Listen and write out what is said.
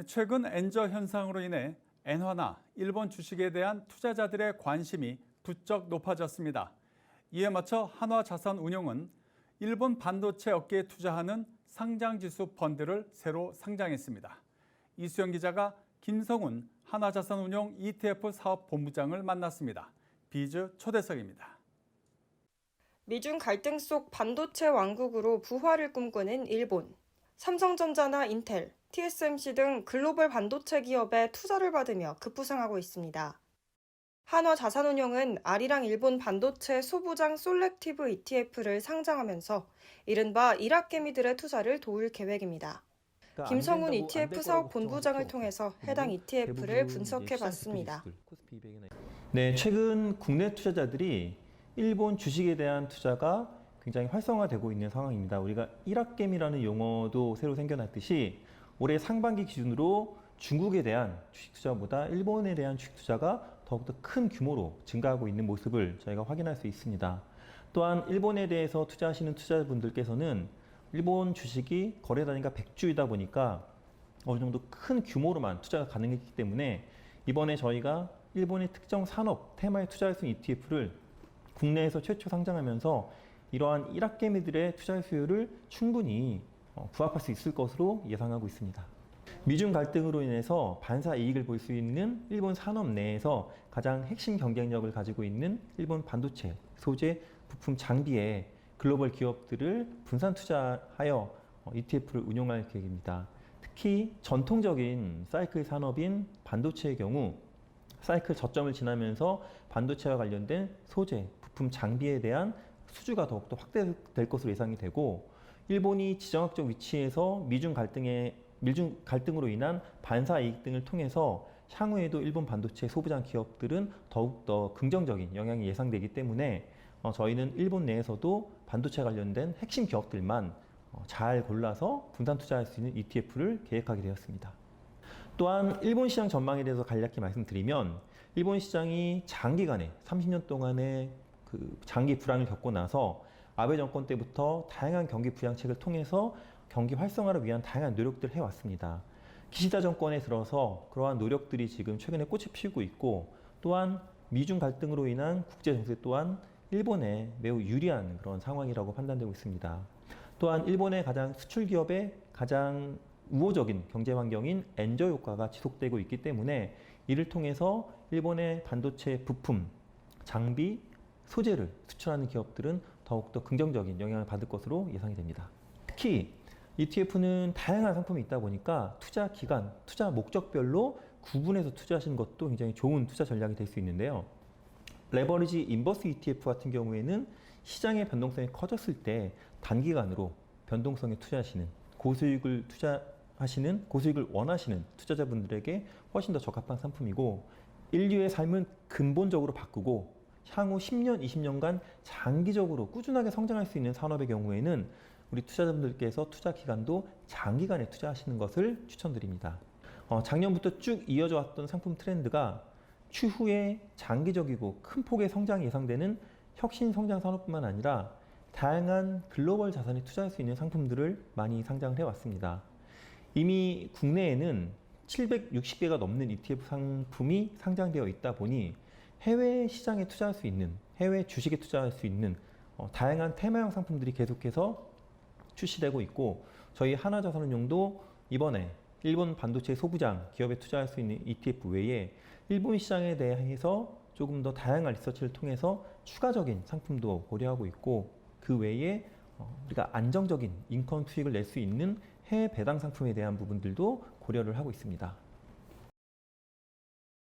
최근 엔저 현상으로 인해 엔화나 일본 주식에 대한 투자자들의 관심이 부쩍 높아졌습니다. 이에 맞춰 한화자산운용은 일본 반도체 업계에 투자하는 상장지수 펀드를 새로 상장했습니다. 이수영 기자가 김성훈 한화자산운용 ETF 사업본부장을 만났습니다. 비즈 초대석입니다. 미중 갈등 속 반도체 왕국으로 부활을 꿈꾸는 일본. 삼성전자나 인텔, TSMC 등 글로벌 반도체 기업의 투자를 받으며 급부상하고 있습니다. 한화자산운용은 아리랑 일본 반도체 소부장 솔렉티브 ETF를 상장하면서 이른바 일학개미들의 투자를 도울 계획입니다. 김성훈 ETF 사업 본부장을 통해서 해당 ETF를 분석해봤습니다. 네, 최근 국내 투자자들이 일본 주식에 대한 투자가 굉장히 활성화되고 있는 상황입니다. 우리가 일학개미라는 용어도 새로 생겨났듯이 올해 상반기 기준으로 중국에 대한 주식 투자보다 일본에 대한 주식 투자가 더욱더 큰 규모로 증가하고 있는 모습을 저희가 확인할 수 있습니다. 또한 일본에 대해서 투자하시는 투자자분들께서는 일본 주식이 거래 단위가 100주이다 보니까 어느 정도 큰 규모로만 투자가 가능했기 때문에 이번에 저희가 일본의 특정 산업 테마에 투자할 수 있는 ETF를 국내에서 최초 상장하면서 이러한 일학개미들의 투자 수요를 충분히 부합할 수 있을 것으로 예상하고 있습니다. 미중 갈등으로 인해서 반사 이익을 볼 수 있는 일본 산업 내에서 가장 핵심 경쟁력을 가지고 있는 일본 반도체, 소재, 부품, 장비에 글로벌 기업들을 분산 투자하여 ETF를 운용할 계획입니다. 특히 전통적인 사이클 산업인 반도체의 경우 사이클 저점을 지나면서 반도체와 관련된 소재, 부품, 장비에 대한 수주가 더욱더 확대될 것으로 예상이 되고 일본이 지정학적 위치에서 미중 갈등으로 인한 반사 이익 등을 통해서 향후에도 일본 반도체 소부장 기업들은 더욱더 긍정적인 영향이 예상되기 때문에 저희는 일본 내에서도 반도체 관련된 핵심 기업들만 잘 골라서 분산 투자할 수 있는 ETF를 계획하게 되었습니다. 또한 일본 시장 전망에 대해서 간략히 말씀드리면 일본 시장이 장기간에 30년 동안의 장기 불황을 겪고 나서 아베 정권 때부터 다양한 경기 부양책을 통해서 경기 활성화를 위한 다양한 노력들을 해왔습니다. 기시다 정권에 들어서 그러한 노력들이 지금 최근에 꽃이 피우고 있고 또한 미중 갈등으로 인한 국제 정세 또한 일본에 매우 유리한 그런 상황이라고 판단되고 있습니다. 또한 일본의 가장 수출 기업의 가장 우호적인 경제 환경인 엔저 효과가 지속되고 있기 때문에 이를 통해서 일본의 반도체 부품, 장비, 소재를 수출하는 기업들은 더욱더 긍정적인 영향을 받을 것으로 예상이 됩니다. 특히 ETF는 다양한 상품이 있다 보니까 투자 기간, 투자 목적별로 구분해서 투자하시는 것도 굉장히 좋은 투자 전략이 될 수 있는데요. 레버리지 인버스 ETF 같은 경우에는 시장의 변동성이 커졌을 때 단기간으로 변동성에 투자하시는 고수익을 원하시는 투자자분들에게 훨씬 더 적합한 상품이고 인류의 삶은 근본적으로 바꾸고 향후 10년, 20년간 장기적으로 꾸준하게 성장할 수 있는 산업의 경우에는 우리 투자자분들께서 투자 기간도 장기간에 투자하시는 것을 추천드립니다. 작년부터 쭉 이어져 왔던 상품 트렌드가 추후에 장기적이고 큰 폭의 성장이 예상되는 혁신 성장 산업뿐만 아니라 다양한 글로벌 자산에 투자할 수 있는 상품들을 많이 상장을 해왔습니다. 이미 국내에는 760개가 넘는 ETF 상품이 상장되어 있다 보니 해외 시장에 투자할 수 있는, 해외 주식에 투자할 수 있는 다양한 테마형 상품들이 계속해서 출시되고 있고 저희 한화자산운용도 이번에 일본 반도체 소부장 기업에 투자할 수 있는 ETF 외에 일본 시장에 대해서 조금 더 다양한 리서치를 통해서 추가적인 상품도 고려하고 있고 그 외에 우리가 안정적인 인컴 수익을 낼 수 있는 해외 배당 상품에 대한 부분들도 고려를 하고 있습니다.